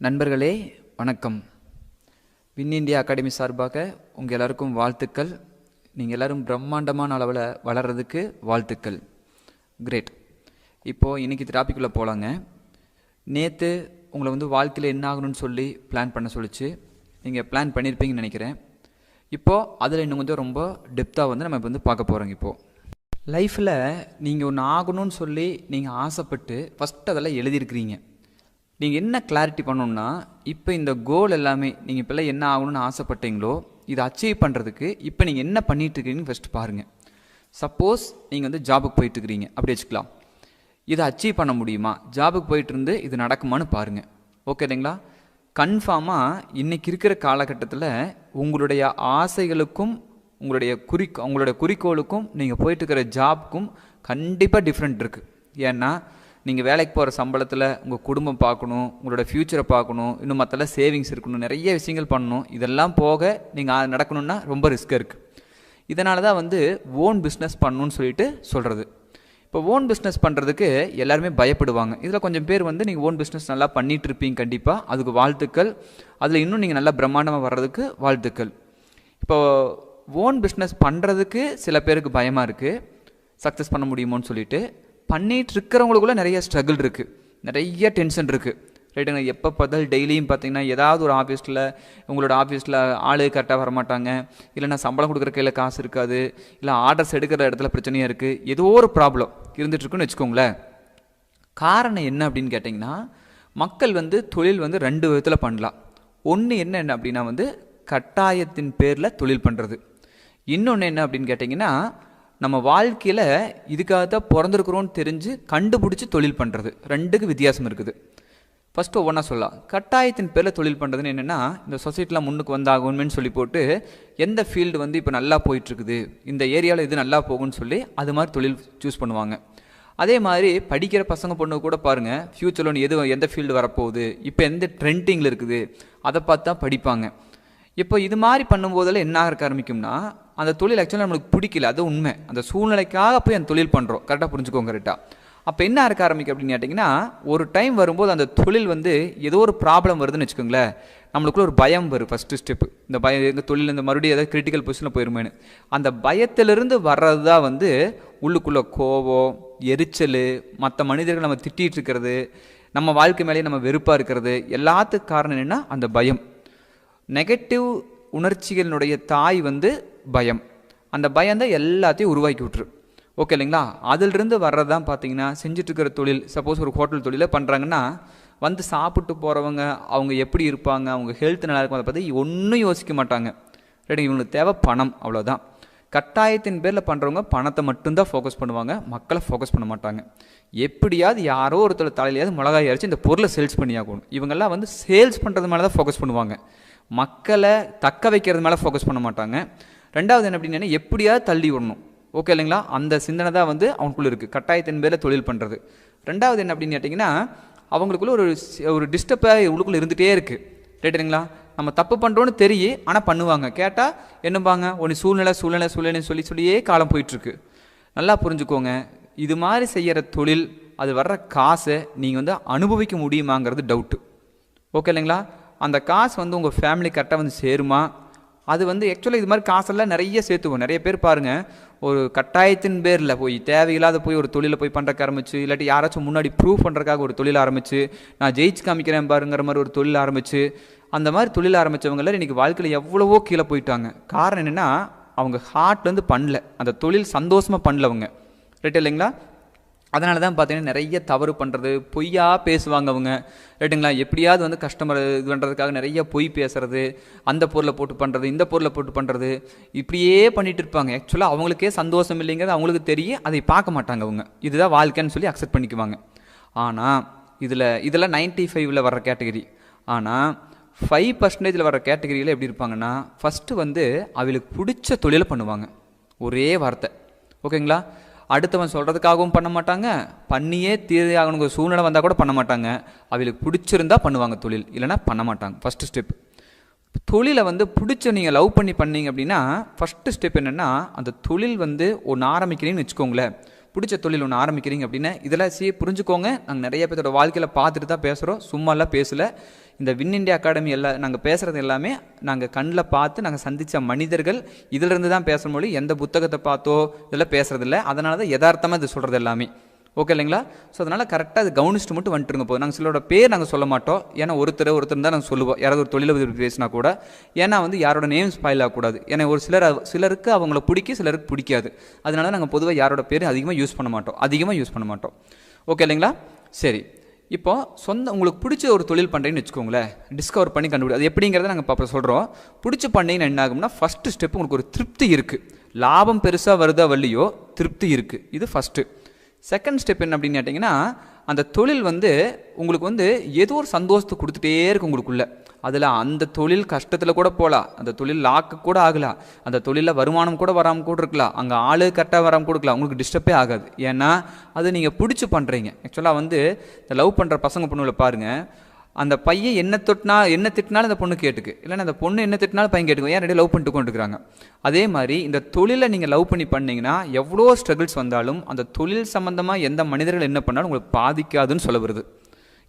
நண்பர்களே வணக்கம். Win India academy சார்பாக உங்கள் எல்லாருக்கும் வாழ்த்துக்கள். நீங்கள் எல்லோரும் பிரம்மாண்டமான அளவில் வளர்கிறதுக்கு வாழ்த்துக்கள். கிரேட். இப்போது இன்றைக்கி டாபிக்குள்ளே போகலாங்க. நேற்று உங்களை வாழ்க்கையில் என்ன ஆகணும்னு சொல்லி பிளான் பண்ண சொல்லிச்சு. நீங்கள் பிளான் பண்ணியிருப்பீங்கன்னு நினைக்கிறேன். இப்போது அதில் இன்னும் ரொம்ப டெப்த்தாக நம்ம பார்க்க போகிறோங்க. இப்போது லைஃப்பில் நீங்கள் ஒன்று ஆகணும்னு சொல்லி நீங்கள் ஆசைப்பட்டு ஃபஸ்ட்டு அதெல்லாம் எழுதியிருக்கிறீங்க. நீங்கள் என்ன கிளாரிட்டி பண்ணணுன்னா, இப்போ இந்த கோல் எல்லாமே நீங்கள் இப்போல்லாம் என்ன ஆகணும்னு ஆசைப்பட்டீங்களோ இதை அச்சீவ் பண்ணுறதுக்கு இப்போ நீங்கள் என்ன பண்ணிகிட்ருக்கீங்கன்னு ஃபஸ்ட்டு பாருங்கள். சப்போஸ் நீங்கள் ஜாபுக்கு போயிட்டுருக்கிறீங்க அப்படி வச்சுக்கலாம். இதை அச்சீவ் பண்ண முடியுமா? ஜாபுக்கு போயிட்டு இருந்து இது நடக்குமான்னு பாருங்கள். ஓகே இல்லைங்களா? கன்ஃபார்மாக இன்றைக்கி இருக்கிற காலகட்டத்தில் உங்களுடைய ஆசைகளுக்கும் உங்களுடைய குறிக்கோளுக்கும் நீங்கள் போயிட்டுருக்கிற ஜாபுக்கும் கண்டிப்பாக டிஃப்ரெண்ட் இருக்குது. ஏன்னா நீங்கள் வேலைக்கு போகிற சம்பளத்தில் உங்கள் குடும்பம் பார்க்கணும், உங்களோட ஃப்யூச்சரை பார்க்கணும், இன்னும் மற்றெல்லாம் சேவிங்ஸ் இருக்கணும், நிறைய விஷயங்கள் பண்ணணும். இதெல்லாம் போக நீங்கள் நடக்கணுன்னா ரொம்ப ரிஸ்க் இருக்குது. இதனால தான் ஓன் பிஸ்னஸ் பண்ணணுன்னு சொல்லிட்டு சொல்கிறது. இப்போ ஓன் பிஸ்னஸ் பண்ணுறதுக்கு எல்லாருமே பயப்படுவாங்க. இதில் கொஞ்சம் பேர் நீங்கள் ஓன் பிஸ்னஸ் நல்லா பண்ணிகிட்ருப்பீங்க. கண்டிப்பாக அதுக்கு வாழ்த்துக்கள். அதில் இன்னும் நீங்கள் நல்லா பிரம்மாண்டமாக வர்றதுக்கு வாழ்த்துக்கள். இப்போது ஓன் பிஸ்னஸ் பண்ணுறதுக்கு சில பேருக்கு பயமாக இருக்குது, சக்ஸஸ் பண்ண முடியுமோன்னு சொல்லிட்டு. பண்ணிகிட்டு இருக்கிறவங்களுக்குள்ள நிறைய ஸ்ட்ரகிள் இருக்குது, நிறைய டென்ஷன் இருக்குது. ரைட்டுங்க? எப்போ பார்த்தாலும் டெய்லியும் பார்த்தீங்கன்னா ஏதாவது ஒரு உங்களோட ஆஃபீஸில் ஆளு கரெக்டாக வரமாட்டாங்க, இல்லைனா சம்பளம் கொடுக்குற கையில் காசு இருக்காது, இல்லை ஆர்டர்ஸ் எடுக்கிற இடத்துல பிரச்சனையாக இருக்குது, ஏதோ ஒரு ப்ராப்ளம் இருந்துகிட்ருக்குன்னு வச்சுக்கோங்களேன். காரணம் என்ன அப்படின்னு கேட்டிங்கன்னா, மக்கள் தொழில் ரெண்டு விதத்தில் பண்ணலாம். ஒன்று என்ன அப்படின்னா கட்டாயத்தின் பேரில் தொழில் பண்ணுறது. இன்னொன்று என்ன அப்படின்னு கேட்டிங்கன்னா, நம்ம வாழ்க்கையில் இதுக்காக தான் பிறந்திருக்கிறோன்னு தெரிஞ்சு கண்டுபிடிச்சி தொழில் பண்ணுறது. ரெண்டுக்கு வித்தியாசம் இருக்குது. ஃபஸ்ட்டு ஒவ்வொன்றா சொல்லலாம். கட்டாயத்தின் பேரில் தொழில் பண்ணுறதுன்னு என்னென்னா, இந்த சொசைட்டியில் முன்னுக்கு வந்தாகணும்னு சொல்லி போட்டு எந்த ஃபீல்டு இப்போ நல்லா போயிட்டுருக்குது, இந்த ஏரியாவில் இது நல்லா போகும்னு சொல்லி அது மாதிரி தொழில் சூஸ் பண்ணுவாங்க. அதே மாதிரி படிக்கிற பசங்க பொண்ணு கூட பாருங்கள், ஃப்யூச்சரில் எந்த ஃபீல்டு வரப்போகுது, இப்போ எந்த ட்ரெண்டிங்கில் இருக்குது அதை பார்த்து தான் படிப்பாங்க. இப்போ இது மாதிரி பண்ணும்போதெல்லாம் என்ன ஆக ஆரம்பிக்கும்னா, அந்த தொழில் ஆக்சுவலாக நம்மளுக்கு பிடிக்கல, அது உண்மை. அந்த சூழ்நிலைக்காக போய் அந்த தொழில் பண்ணுறோம். கரெக்டாக புரிஞ்சுக்கோங்க. கரெக்டாக அப்போ என்ன இருக்க ஆரம்பிக்கும் அப்படின்னு கேட்டிங்கன்னா, ஒரு டைம் வரும்போது அந்த தொழில் ஏதோ ஒரு ப்ராப்ளம் வருதுன்னு வச்சுக்கோங்களேன், நம்மளுக்குள்ள ஒரு பயம் வரும். ஃபஸ்ட்டு ஸ்டெப்பு இந்த பயம், எங்கள் தொழில் இந்த மறுபடியும் ஏதாவது கிரிட்டிக்கல் பொசிஷனில் போயிருமேனு. அந்த பயத்திலிருந்து வர்றது தான் உள்ளுக்குள்ளே கோபம், எரிச்சல், மற்ற மனிதர்கள் நம்ம திட்டிகிட்டு இருக்கிறது, நம்ம வாழ்க்கை மேலேயே நம்ம வெறுப்பாக இருக்கிறது, எல்லாத்துக்கும் காரணம் என்னென்னா அந்த பயம். நெகட்டிவ் உணர்ச்சிகளினுடைய தாய் பயம். அந்த பயம்தான் எல்லாத்தையும் உருவாக்கி விட்டுரு. ஓகே இல்லைங்களா? அதிலிருந்து வர்றது தான் பார்த்தீங்கன்னா, செஞ்சிட்ருக்கிற தொழில். சப்போஸ் ஒரு ஹோட்டல் தொழிலை பண்ணுறாங்கன்னா, சாப்பிட்டு போகிறவங்க அவங்க எப்படி இருப்பாங்க, அவங்க ஹெல்த் நல்லா இருக்கும், அதை பற்றி ஒன்றும் யோசிக்க மாட்டாங்க. ரைட்டு? இவங்களுக்கு தேவை பணம், அவ்வளோதான். கட்டாயத்தின் பேரில் பண்ணுறவங்க பணத்தை மட்டும்தான் ஃபோக்கஸ் பண்ணுவாங்க, மக்களை ஃபோக்கஸ் பண்ண மாட்டாங்க. எப்படியாவது யாரோ ஒருத்தர் தலையிலையாவது மிளகாய் அரைச்சி இந்த பொருளை சேல்ஸ் பண்ணி ஆகணும். இவங்கெல்லாம் சேல்ஸ் பண்ணுறது மேலே தான் ஃபோக்கஸ் பண்ணுவாங்க, மக்களை தக்க வைக்கிறது மேலே ஃபோக்கஸ் பண்ண மாட்டாங்க. ரெண்டாவது என்ன அப்படின்னா, எப்படியாவது தள்ளி விடணும். ஓகே இல்லைங்களா? அந்த சிந்தனை தான் அவங்களுக்குள்ள இருக்குது, கட்டாயத்தின் பேரில் தொழில் பண்ணுறது. ரெண்டாவது என்ன அப்படின்னு கேட்டிங்கன்னா, அவங்களுக்குள்ள ஒரு டிஸ்டர்பாக உள்ளுக்குள்ளே இருந்துகிட்டே இருக்குது. ரைட்டுங்களா? நம்ம தப்பு பண்ணுறோன்னு தெரியும், ஆனால் பண்ணுவாங்க. கேட்டால் என்னப்பாங்க, ஒன்று சூழ்நிலைன்னு சொல்லியே காலம் போயிட்டுருக்கு. நல்லா புரிஞ்சுக்கோங்க. இது மாதிரி செய்கிற தொழில், அது வர்ற காசை நீங்கள் அனுபவிக்க முடியுமாங்கிறது டவுட்டு. ஓகே இல்லைங்களா? அந்த காசு உங்கள் ஃபேமிலி கரெக்டாக சேருமா? அது ஆக்சுவலாக இது மாதிரி காசெல்லாம் நிறைய சேர்த்துவோம். நிறைய பேர் பாருங்கள், ஒரு கட்டாயத்தின் பேரில் போய் தேவையில்லாத போய் ஒரு தொழிலை போய் பண்ணுறக்கு ஆரம்பிச்சு, இல்லாட்டி யாராச்சும் முன்னாடி ப்ரூவ் பண்ணுறதுக்காக ஒரு தொழில் ஆரம்பிச்சு, நான் ஜெயிச்சு காமிக்கிறேன் பாருங்கிற மாதிரி ஒரு தொழில் ஆரம்பிச்சு, அந்த மாதிரி தொழில் ஆரம்பித்தவங்கள இன்றைக்கி வாழ்க்கையில் எவ்வளவோ கீழே போயிட்டாங்க. காரணம் என்னென்னா, அவங்க ஹார்ட்லேருந்து பண்ணல, அந்த தொழில் சந்தோஷமாக பண்ணல அவங்க. ரைட் இல்லைங்களா? அதனால தான் பார்த்தீங்கன்னா நிறைய தவறு பண்ணுறது, பொய்யா பேசுவாங்க அவங்க. ரைட்டுங்களா? எப்படியாவது கஸ்டமர் இது பண்ணுறதுக்காக நிறைய பொய் பேசுறது, அந்த பொருளை போட்டு பண்ணுறது, இந்த பொருளை போட்டு பண்ணுறது, இப்படியே பண்ணிகிட்டு இருப்பாங்க. ஆக்சுவலாக அவங்களுக்கே சந்தோஷம் இல்லைங்கிறது அவங்களுக்கு தெரியும், அதை பார்க்க மாட்டாங்க அவங்க. இதுதான் வாழ்க்கைன்னு சொல்லி அக்செப்ட் பண்ணிக்குவாங்க. ஆனால் இதெல்லாம் 95ல் வர்ற கேட்டகரி. ஆனால் 5% வர்ற கேட்டகரியில் எப்படி இருப்பாங்கன்னா, ஃபஸ்ட்டு அவங்களுக்கு பிடிச்ச தொழிலை பண்ணுவாங்க. ஒரே வார்த்தை. ஓகேங்களா? அடுத்தவன் சொல்கிறதுக்காகவும் பண்ண மாட்டாங்க, பண்ணியே தீர்வாகணுங்கிற சூழ்நிலை வந்தால் கூட பண்ண மாட்டாங்க. அவங்களுக்கு பிடிச்சிருந்தா பண்ணுவாங்க தொழில், இல்லைனா பண்ண மாட்டாங்க. First step. தொழிலை பிடிச்ச நீங்கள் லவ் பண்ணி பண்ணீங்க அப்படின்னா, ஃபஸ்ட்டு ஸ்டெப் என்னென்னா, அந்த தொழில் ஒன்று ஆரம்பிக்கிறீங்கன்னு வச்சுக்கோங்களேன், பிடிச்ச தொழில் ஒன்று ஆரம்பிக்கிறீங்க அப்படின்னா இதெல்லாம் புரிஞ்சுக்கோங்க. நாங்கள் நிறைய பேரோட வாழ்க்கையில் பார்த்துட்டு தான் பேசுகிறோம், சும்மாலாம் பேசலை. இந்த வின் இண்டியா அகாடமி எல்லாம் நாங்கள் பேசுகிறது எல்லாமே நாங்கள் கண்ணில் பார்த்து நாங்கள் சந்தித்த மனிதர்கள் இதிலிருந்து தான் பேசுகிற மொழி. எந்த புத்தகத்தை பார்த்தோ இதெல்லாம் பேசுகிறதில்ல. அதனால தான் யதார்த்தமாக இது சொல்கிறது எல்லாமே. ஓகே இல்லைங்களா? ஸோ அதனால் கரெக்டாக அது கவனிச்சுட்டு மட்டும் வந்துட்டுருங்க போதும். நாங்கள் சிலரோட பேர் நாங்கள் சொல்ல மாட்டோம். ஏன்னா ஒருத்தர் தான் நாங்கள் சொல்லுவோம், யாராவது ஒரு தொழிலை பற்றி பேசினா கூட. ஏன்னா யாரோட நேம் ஸ்பாயில் ஆகக்கூடாது. ஏன்னா ஒரு சிலருக்கு அவங்கள பிடிக்கும், சிலருக்கு பிடிக்காது. அதனால நாங்கள் பொதுவாக யாரோட பேர் அதிகமாக யூஸ் பண்ண மாட்டோம். ஓகே இல்லைங்களா? சரி, இப்போ உங்களுக்கு பிடிச்ச ஒரு தொழில் பண்ணுறீங்கன்னு வச்சுக்கோங்களேன். டிஸ்கவர் பண்ணி கண்டுபிடி அது எப்படிங்கிறத நாங்கள் இப்போ சொல்கிறோம். பிடிச்ச பண்ணீங்கன்னா என்ன ஆகும்னா, ஃபஸ்ட்டு ஸ்டெப் உங்களுக்கு ஒரு திருப்தி இருக்குது. லாபம் பெருசாக வருதா வரலையோ திருப்தி இருக்குது. இது ஃபஸ்ட்டு. செகண்ட் ஸ்டெப் என்ன அப்படின்னு கேட்டிங்கன்னா, அந்த தொழில் உங்களுக்கு ஏதோ ஒரு சந்தோஷத்தை கொடுத்துட்டே இருக்கு உங்களுக்குள்ள. அதில் அந்த தொழில் கஷ்டத்தில் கூட போகலாம், அந்த தொழில் லாக்கு கூட ஆகலாம், அந்த தொழிலில் வருமானம் கூட வராமல் கூட இருக்கலாம், அங்கே ஆளு கரெக்டாக வராமல் கூட இருக்கலாம். உங்களுக்கு டிஸ்டர்பே ஆகாது. ஏன்னா அது நீங்கள் பிடிச்சி பண்ணுறீங்க. ஆக்சுவலாக இந்த லவ் பண்ணுற பசங்க பொண்ணுகளை பாருங்கள். அந்த பையன் என்ன திட்டினாலும் அந்த பொண்ணு கேட்டுக்கு, இல்லைன்னா அந்த பொண்ணு என்ன திட்டினாலும் பையன் கேட்டுக்கும். ஏன் ரெடி லவ் பண்ணிட்டு கொண்டுருக்காங்க. அதே மாதிரி இந்த தொழிலை நீங்கள் லவ் பண்ணி பண்ணிங்கன்னா எவ்வளோ ஸ்ட்ரகிள்ஸ் வந்தாலும் அந்த தொழில் சம்மந்தமாக எந்த மனிதர்கள் என்ன பண்ணாலும் உங்களுக்கு பாதிக்காதுன்னு சொல்ல வருது.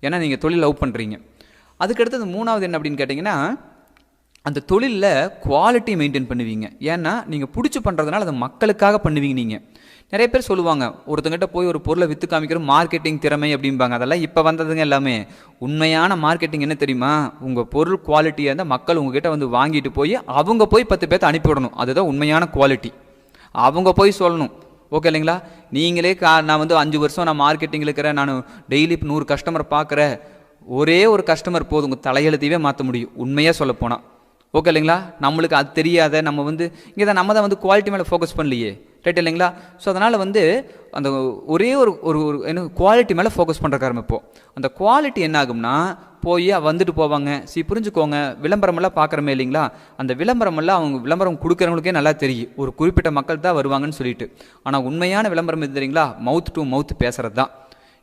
ஏன்னா நீங்கள் தொழில் லவ் பண்ணுறீங்க. அதுக்கடுத்தது மூணாவது என்ன அப்படின்னு கேட்டிங்கன்னா, அந்த தொழிலில் குவாலிட்டி மெயின்டைன் பண்ணுவீங்க. ஏன்னா நீங்கள் பிடிச்சி பண்ணுறதுனால அதை மக்களுக்காக பண்ணுவீங்க. நீங்கள் நிறைய பேர் சொல்லுவாங்க, ஒருத்தங்கிட்ட போய் ஒரு பொருளை விற்று காமிக்கிற மார்க்கெட்டிங் திறமை அப்படிம்பாங்க. அதெல்லாம் இப்போ வந்ததுங்க எல்லாமே. உண்மையான மார்க்கெட்டிங் என்ன தெரியுமா? உங்கள் பொருள் குவாலிட்டியாக இருந்தால் மக்கள் உங்ககிட்ட வாங்கிட்டு போய் அவங்க போய் 10 பேர்த்த அனுப்பிவிடணும். அதுதான் உண்மையான குவாலிட்டி. அவங்க போய் சொல்லணும். ஓகே இல்லைங்களா? நீங்களே நான் 5 வருஷம் நான் மார்க்கெட்டிங்கில் இருக்கிறேன், நான் டெய்லி 100 கஸ்டமர் பார்க்குறேன், ஒரே ஒரு கஸ்டமர் போதும் உங்கள் தலையெழுத்தையே மாற்ற முடியும், உண்மையாக சொல்லப்போனால். ஓகே இல்லைங்களா? நம்மளுக்கு அது தெரியாத நம்ம இங்கே தான் நம்ம தான் குவாலிட்டி மேலே ஃபோக்கஸ் பண்ணலையே, ரைட் இல்லைங்களா? ஸோ அதனால் அந்த ஒரே ஒரு என்ன குவாலிட்டி மேலே ஃபோக்கஸ் பண்ணுறக்கு ஆரம்பிப்போம். அந்த குவாலிட்டி என்ன ஆகும்னா, போய் வந்துட்டு போவாங்க. புரிஞ்சுக்கோங்க, விளம்பரமெல்லாம் பார்க்குறமே இல்லைங்களா? அந்த விளம்பரமெல்லாம் அவங்க விளம்பரம் கொடுக்குறவங்களுக்கே நல்லா தெரியும், ஒரு குறிப்பிட்ட மக்கள் தான் வருவாங்கன்னு சொல்லிட்டு. ஆனால் உண்மையான விளம்பரம் எது தெரியுங்களா? மவுத் டு மவுத் பேசுகிறது தான்.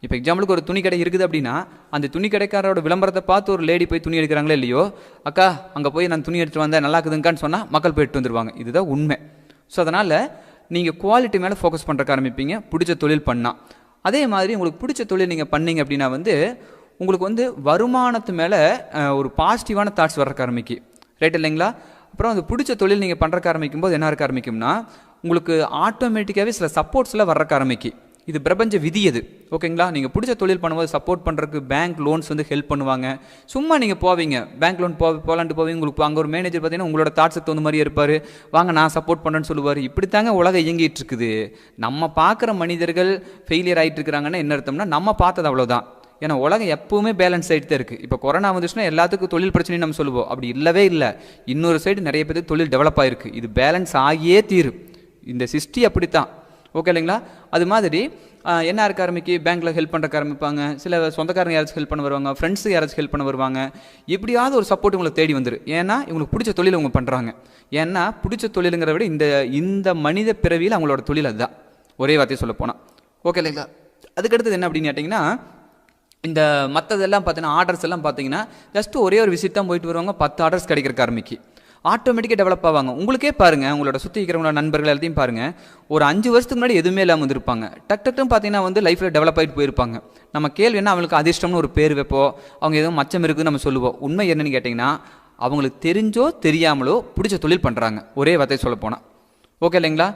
இப்போ எக்ஸாம்பிளுக்கு ஒரு துணி கடை இருக்குது அப்படின்னா, அந்த துணி கடைக்காரோட விளம்பரத்தை பார்த்து ஒரு லேடி போய் துணி எடுக்கிறாங்களே இல்லையோ, அக்கா அங்கே போய் நான் துணி எடுத்துகிட்டு வந்தேன் நல்லா இருக்குதுங்கான்னு சொன்னால் மக்கள் போய் எடுத்து வந்துடுவாங்க. இதுதான் உண்மை. ஸோ அதனால் நீங்கள் குவாலிட்டி மேலே ஃபோக்கஸ் பண்ணுறக்கு ஆரம்பிப்பீங்க பிடிச்ச தொழில் பண்ணால். அதே மாதிரி உங்களுக்கு பிடிச்ச தொழில் நீங்கள் பண்ணீங்க அப்படின்னா உங்களுக்கு வருமானத்து மேலே ஒரு பாசிட்டிவான தாட்ஸ் வர்றக்கு ஆரம்பிக்கும், ரைட் இல்லைங்களா? அப்புறம் அது பிடிச்ச தொழில் நீங்கள் பண்ணுறக்கு ஆரம்பிக்கும் போது என்ன இருக்க ஆரம்பிக்கும்னா, உங்களுக்கு ஆட்டோமேட்டிக்காகவே சில சப்போர்ட்ஸ்லாம் வர்றக்கு ஆரம்பிக்கும். இது பிரபஞ்ச விதி. அது ஓகேங்களா? நீங்கள் பிடிச்ச தொழில் பண்ணும்போது சப்போர்ட் பண்ணுறதுக்கு பேங்க் லோன்ஸ் ஹெல்ப் பண்ணுவாங்க. சும்மா நீங்கள் போவீங்க, பேங்க் லோன் போகலான்ட்டு போவீங்க. உங்களுக்கு அங்கே ஒரு மேனேஜர் பார்த்தீங்கன்னா உங்களோட தாட்ஸுக்கு தகுந்த மாதிரி இருப்பார், வாங்க நான் சப்போர்ட் பண்ணுறேன்னு சொல்லுவார். இப்படித்தாங்க உலகம் இயங்கிட்டு இருக்குது. நம்ம பார்க்குற மனிதர்கள் ஃபெயிலியர் ஆகிட்டு இருக்கிறாங்கன்னா என்ன அர்த்தம்னா, நம்ம பார்த்தது அவ்வளோதான். ஏன்னா உலகம் எப்பவுமே பேலன்ஸ் ஆகிட்டு தான் இருக்குது. இப்போ கொரோனா வந்துச்சுன்னா எல்லாத்துக்கும் தொழில் பிரச்சனையும் நம்ம சொல்லுவோம், அப்படி இல்லவே இல்லை. இன்னொரு சைடு நிறைய பேருக்கு தொழில் டெவலப் ஆகிருக்கு. இது பேலன்ஸ் ஆகியே தீரும். இந்த சிஸ்டி அப்படித்தான். ஓகே இல்லைங்களா? அது மாதிரி என்ன இருக்க ஆரம்பிக்கு, பேங்க்கில் ஹெல்ப் பண்ணுறக்கு ஆரம்பிப்பாங்க. சில சொந்தக்காரங்க யாராச்சும் ஹெல்ப் பண்ண வருவாங்க, ஃப்ரெண்ட்ஸு யாராச்சும் ஹெல்ப் பண்ண வருவாங்க. எப்படியாவது ஒரு சப்போர்ட் உங்களை தேடி வந்துடும். ஏன்னா இவங்களுக்கு பிடிச்ச தொழில் அவங்க பண்ணுறாங்க. ஏன்னா பிடிச்ச தொழிலுங்கிற விட இந்த மனித பிறவியில் அவங்களோட தொழில் அதுதான், ஒரே வார்த்தையை சொல்ல போனால். ஓகே இல்லைங்களா? அதுக்கடுத்தது என்ன அப்படின்னு கேட்டிங்கன்னா, இந்த மற்றதெல்லாம் பார்த்தீங்கன்னா ஆர்டர்ஸ் எல்லாம் பார்த்தீங்கன்னா ஜஸ்ட் ஒரே ஒரு விசிட் தான் போயிட்டு வருவாங்க, 10 ஆர்டர்ஸ் கிடைக்கிறக்கு ஆரம்பிக்கு. ஆட்டோமேட்டிக்காக டெவலப் ஆவாங்க. உங்களுக்கே பாருங்கள், உங்களோட சுற்றி இருக்கிறவங்களோட நண்பர்கள் எல்லாத்தையும் பாருங்கள். ஒரு 5 வருஷத்துக்கு முன்னாடி எதுவுமே இல்லாமல் வந்துருப்பாங்க. டக்குன்னு பார்த்தீங்கன்னா லைஃப்பில் டெவலப் ஆகிட்டு போயிருப்பாங்க. நம்ம கேள்வி என்ன, அவங்களுக்கு அதிர்ஷ்டம்னு ஒரு பேர் வைப்போம், அவங்க எதுவும் மச்சம் இருக்குதுன்னு நம்ம சொல்லுவோம். உண்மை என்னன்னு கேட்டிங்கன்னா, அவங்களுக்கு தெரிஞ்சோ தெரியாமலோ பிடிச்ச தொழில் பண்ணுறாங்க, ஒரே வார்த்தை சொல்ல போனால். ஓகே இல்லைங்களா?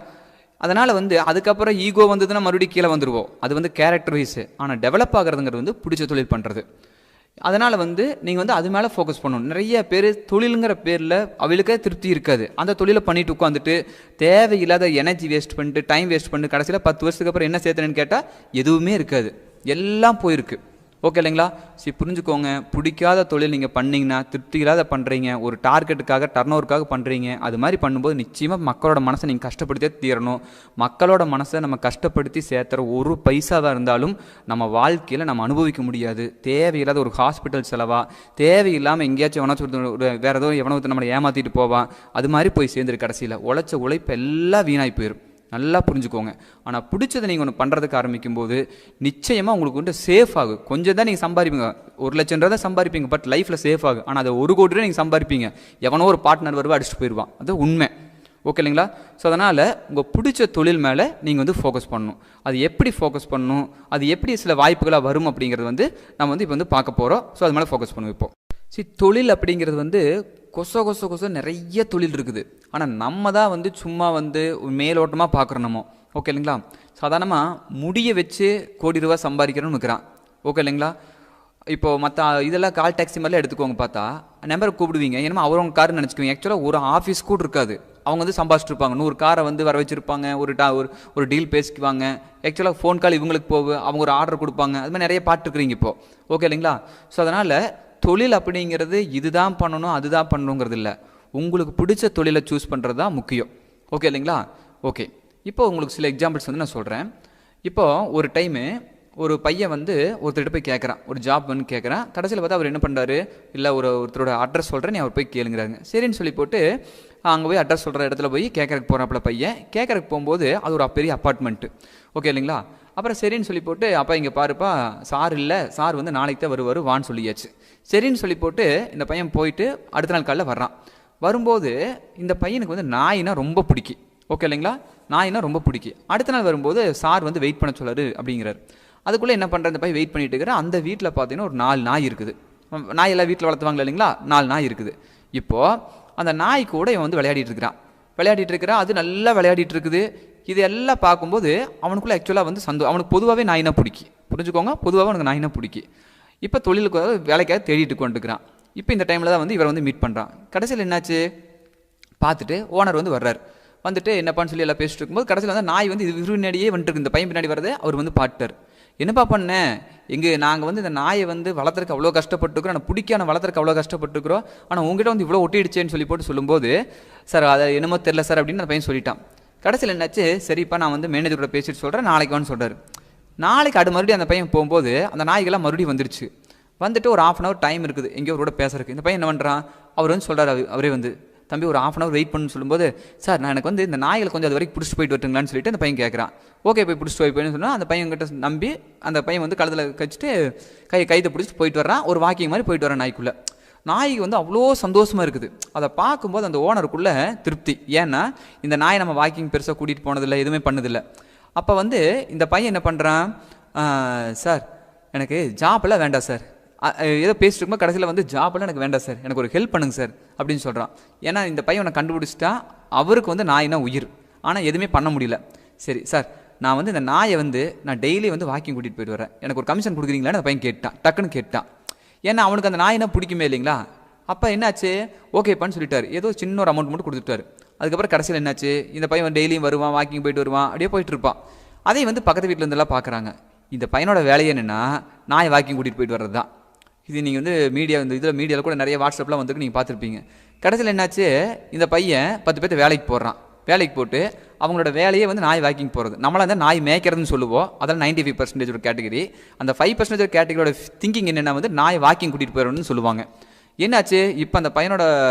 அதனால் அதுக்கப்புறம் ஈகோ வந்ததுன்னா மறுபடியும் கீழே வந்துடுவோம். அது கேரக்டர் வைஸு. ஆனால் டெவலப் ஆகிறதுங்கிறது பிடிச்ச தொழில் பண்ணுறது. அதனால் நீங்கள் அது மேலே ஃபோக்கஸ் பண்ணணும். நிறைய பேர் தொழிலுங்கிற பேரில் அவளுக்கே திருப்தி இருக்காது. அந்த தொழிலை பண்ணிட்டு உட்காந்துட்டு தேவையில்லாத எனர்ஜி வேஸ்ட் பண்ணிட்டு டைம் வேஸ்ட் பண்ணிட்டு கடைசியில் 10 வருஷத்துக்கு அப்புறம் என்ன சேர்த்துனேன்னு கேட்டால் எதுவுமே இருக்காது, எல்லாம் போயிருக்கு. ஓகே இல்லைங்களா? புரிஞ்சுக்கோங்க, பிடிக்காத தொழில் நீங்கள் பண்ணிங்கன்னா திருப்தி இல்லாத பண்ணுறீங்க, ஒரு டார்கெட்டுக்காக டர்ன் பண்ணுறீங்க. அது மாதிரி பண்ணும்போது நிச்சயமாக மக்களோட மனசை நீங்கள் கஷ்டப்படுத்தியே தீரணும். மக்களோட மனசை நம்ம கஷ்டப்படுத்தி சேர்த்துற ஒரு பைசாவாக இருந்தாலும் நம்ம வாழ்க்கையில் நம்ம அனுபவிக்க முடியாது. தேவையில்லாத ஒரு ஹாஸ்பிட்டல் செலவாக, தேவையில்லாமல் எங்கேயாச்சும் வேறு ஏதோ எவனோ நம்மளை ஏமாற்றிட்டு போவான், அது மாதிரி போய் சேர்ந்துரு. கடைசியில் உழைச்ச உழைப்பு எல்லாம் வீணாகி போயிடும். நல்லா புரிஞ்சுக்கோங்க. ஆனால் பிடிச்சதை நீங்கள் ஒன்று பண்ணுறதுக்கு ஆரம்பிக்கும் போது நிச்சயமாக உங்களுக்கு சேஃப் ஆகும். கொஞ்சம் தான் நீங்கள் சம்பாதிப்பீங்க, 1 லட்சம் ரூபா தான் சம்பாதிப்பீங்க, பட் லைஃப்பில் சேஃப் ஆகும். ஆனால் அதை 1 கோடி ரூபா நீங்கள் சம்பாதிப்பீங்க, எவனோ ஒரு பார்ட்னர் வருவா அடிச்சுட்டு போயிடுவான். அது உண்மை. ஓகே இல்லைங்களா? ஸோ அதனால் உங்கள் பிடிச்ச தொழில் மேலே நீங்கள் வந்து ஃபோக்கஸ் பண்ணணும். அது எப்படி ஃபோக்கஸ் பண்ணணும், அது எப்படி சில வாய்ப்புகளாக வரும் அப்படிங்கிறது வந்து நம்ம வந்து இப்போ வந்து பார்க்க போகிறோம். ஸோ அது மேலே ஃபோக்கஸ் பண்ணுவோம். இப்போ தொழில் அப்படிங்கிறது வந்து கொச நிறைய தொழில் இருக்குது. ஆனால் நம்ம தான் வந்து சும்மா வந்து மேலோட்டமாக பார்க்குறோம் நம்ம. ஓகே இல்லைங்களா? சாதாரணமாக முடிய வச்சு கோடி ரூபா சம்பாதிக்கிறோன்னு இருக்கிறான். ஓகே இல்லைங்களா? இப்போது மற்ற இதெல்லாம் கால் டாக்ஸி மாதிரிலாம் எடுத்துக்கோங்க. பார்த்தா நம்பரை கூப்பிடுவீங்க, ஏன்னா அவங்க காருன்னு நினச்சிக்குவீங்க. ஆக்சுவலாக ஒரு ஆஃபீஸ் கூட இருக்காது. அவங்க வந்து சம்பாதிச்சிருப்பாங்க, 100 காரை வந்து வர வச்சுருப்பாங்க, ஒரு டீல் பேசிக்குவாங்க. ஆக்சுவலாக ஃபோன் கால் இவங்களுக்கு போகும், அவங்க ஒரு ஆர்டர் கொடுப்பாங்க. அது மாதிரி நிறைய பார்த்துருக்குறீங்க இப்போது. ஓகே இல்லைங்களா? ஸோ அதனால் தொழில் அப்படிங்கிறது இதுதான் பண்ணணும் அதுதான் பண்ணணுங்கிறது இல்லை. உங்களுக்கு பிடிச்ச தொழிலை சூஸ் பண்ணுறது தான் முக்கியம். ஓகே இல்லைங்களா? ஓகே, இப்போ உங்களுக்கு சில எக்ஸாம்பிள்ஸ் வந்து நான் சொல்கிறேன். இப்போது ஒரு டைமு ஒரு பையன் வந்து ஒருத்தர்கிட்ட போய் கேட்குறான், ஒரு ஜாப் வந்து கேட்குறான். கடைசியில் பார்த்தா அவர் என்ன பண்ணுறாரு, இல்லை ஒருத்தரோட அட்ரஸ் சொல்கிறேன், நீ அவர் போய் கேளுங்கிறாங்க. சரின்னு சொல்லி போட்டு அங்கே போய் அட்ரஸ் சொல்கிற இடத்துல போய் கேட்கறக்கு போகிறாப்புல பையன். கேட்கறக்கு போகும்போது அது ஒரு பெரிய அப்பார்ட்மெண்ட்டு. ஓகே இல்லைங்களா? அப்புறம் சரின்னு சொல்லி போட்டு, அப்பா இங்கே பாருப்பா, சார் இல்லை, சார் வந்து நாளைக்கு தான் வருவார் வான்னு சொல்லியாச்சு. சரின்னு சொல்லி போட்டு இந்த பையன் போயிட்டு அடுத்த நாள் காலையில் வர்றான். வரும்போது இந்த பையனுக்கு வந்து நாயினா ரொம்ப பிடிக்கும். ஓகே இல்லைங்களா? நாயினா ரொம்ப பிடிக்கும். அடுத்த நாள் வரும்போது சார் வந்து வெயிட் பண்ண சொல்லாரு அப்படிங்கிறார். அதுக்குள்ளே என்ன பண்ணுற, இந்த பையன் வெயிட் பண்ணிட்டு இருக்கிற அந்த வீட்டில் பார்த்தீங்கன்னா ஒரு 4 நாய் இருக்குது. நாய் எல்லாம் வீட்டில் வளர்த்துவாங்க இல்லைங்களா? 4 நாய் இருக்குது. இப்போது அந்த நாய் கூட இவன் வந்து விளையாடிட்டு இருக்கிறான். அது நல்லா விளையாடிட்டு இருக்குது. இது எல்லாம் பார்க்கும்போது அவனுக்குள்ளே ஆக்சுவலாக வந்து அவனுக்கு பொதுவாகவே நாயினா பிடிக்கும். புரிஞ்சுக்கோங்க, பொதுவாக அவனுக்கு நாயினா பிடிக்கும். இப்போ தொழிலுக்கு வேலைக்காக தேடிட்டு கொண்டுக்கிறான். இப்போ இந்த டைமில் தான் வந்து இவரை வந்து மீட் பண்ணுறான். கடைசியில் என்னாச்சு, பார்த்துட்டு ஓனர் வந்து வர்றார். வந்துட்டு என்னப்பான்னு சொல்லி எல்லாம் பேசிட்டு இருக்கும்போது கடைசியில் வந்து நாய் வந்து இது பின்னாடியே வந்துட்டு இந்த பையன் பின்னாடி வரதை அவர் வந்து பார்த்தார். என்னப்பா பண்ணேன், நாங்கள் வந்து இந்த நாயை வந்து வளர்த்துறக்கு அவ்வளோ கஷ்டப்பட்டுருக்குறோம், ஆனால் பிடிக்கான வளர்த்துறக்கு அவ்வளோ கஷ்டப்பட்டுருக்குறோம், ஆனால் உங்ககிட்ட வந்து இவ்வளோ ஒட்டிடுச்சேன்னு சொல்லி போட்டு சொல்லும்போது, சார் அதை என்னமோ தெரில சார் அப்படின்னு அந்த பையன் சொல்லிட்டான். கடைசியில் என்னாச்சு, சரிப்பா நான் வந்து மேனேஜரோட பேசிட்டு சொல்கிறேன், நாளைக்கு வான்னு சொல்கிறார். நாளைக்கு மறுபடியும் அந்த பையன் போகும்போது அந்த நாய்கள்லாம் மறுபடியும் வந்துடுச்சு. வந்துட்டு ஒரு 1/2 hour டைம் இருக்குது எங்கேயோ அவரோட பேசுறதுக்கு. இந்த பையன் என்ன பண்ணுறான், அவர் வந்து சொல்கிறார், அவரே வந்து தம்பி ஒரு 1/2 hour வெயிட் பண்ணுன்னு சொல்லும்போது, சார் நான் எனக்கு வந்து இந்த நாய்களை கொஞ்சம் அது வரைக்கும் பிடிச்சிட்டு போயிட்டு வரட்டுங்களான்னு சொல்லிட்டு அந்த பையன் கேட்குறான். ஓகே போய் பிடிச்சிட்டு போயின்னு சொன்னால் அந்த பையன் கிட்ட நம்பி அந்த பையன் வந்து கழுத்தில் கழிச்சிட்டு கைத்தை பிடிச்சிட்டு போயிட்டு வர்றான். ஒரு வாக்கிங் மாதிரி போயிட்டு வரான். நாய்க்குள்ளே நாய்க்கு வந்து அவ்வளோ சந்தோஷமாக இருக்குது. அதை பார்க்கும்போது அந்த ஓனருக்குள்ளே திருப்தி. ஏன்னா இந்த நாயை நம்ம வாக்கிங் பெருசாக கூட்டிகிட்டு போனதில்லை, எதுவுமே பண்ணதில்லை. அப்போ வந்து இந்த பையன் என்ன பண்ணுறான், சார் எனக்கு ஜாப்பெல்லாம் வேண்டாம் சார், ஏதோ பேசிட்டு இருக்கும்போது கடைசியில் வந்து ஜாப்பெல்லாம் எனக்கு வேண்டாம் சார், எனக்கு ஒரு ஹெல்ப் பண்ணுங்க சார் அப்படின்னு சொல்கிறான். ஏன்னா இந்த பையனை கண்டுபிடிச்சிட்டா அவருக்கு வந்து நாய்னா உயிர், ஆனால் எதுவுமே பண்ண முடியல. சரி சார், நான் வந்து இந்த நாயை வந்து நான் டெய்லி வந்து வாக்கிங் கூட்டிகிட்டு போயிட்டு வரேன், எனக்கு ஒரு கமிஷன் கொடுக்குறீங்களான்னு அந்த பையன் டக்குன்னு கேட்டான். ஏன்னா அவனுக்கு அந்த நாயினா பிடிக்குமே இல்லைங்களா? அப்போ என்னாச்சு, ஓகேப்பான்னு சொல்லிட்டாரு. ஏதோ சின்ன ஒரு அமௌண்ட் மட்டும் கொடுத்துட்டாரு. அதுக்கப்புறம் கடைசியில் என்னாச்சு, இந்த பையன் டெய்லியும் வருவான், வாக்கிங் போயிட்டு வருவான், அப்படியே போயிட்டு இருப்பான். அதையும் வந்து பக்கத்து வீட்டில் இருந்தெல்லாம் பார்க்குறாங்க. இந்த பையனோட வேலையே என்னென்னா நாயை வாக்கிங் கூட்டிகிட்டு போயிட்டு வர்றது தான். இது நீங்கள் வந்து மீடியாவில் கூட நிறைய வாட்ஸ்அப்லாம் வந்துருக்கு, நீங்கள் பார்த்துருப்பீங்க. கடைசியில் என்னாச்சு, இந்த பையன் 10 பேர்த்து வேலைக்கு போடுறான். வேலைக்கு போட்டு அவங்களோட வேலையே வந்து நாய் வாக்கிங் போகிறது. நம்மளாம் வந்து நாய் மேய்க்கிறதுன்னு சொல்லுவோம், அதெல்லாம் 95% ஒரு கேட்டகரி. அந்த 5% கேட்டகரியோட திங்கிங் என்னென்னா வந்து நாய் வாக்கிங் கூட்டிகிட்டு போயிடணும்னு சொல்லுவாங்க. என்னாச்சு, இப்போ அந்த பையனோட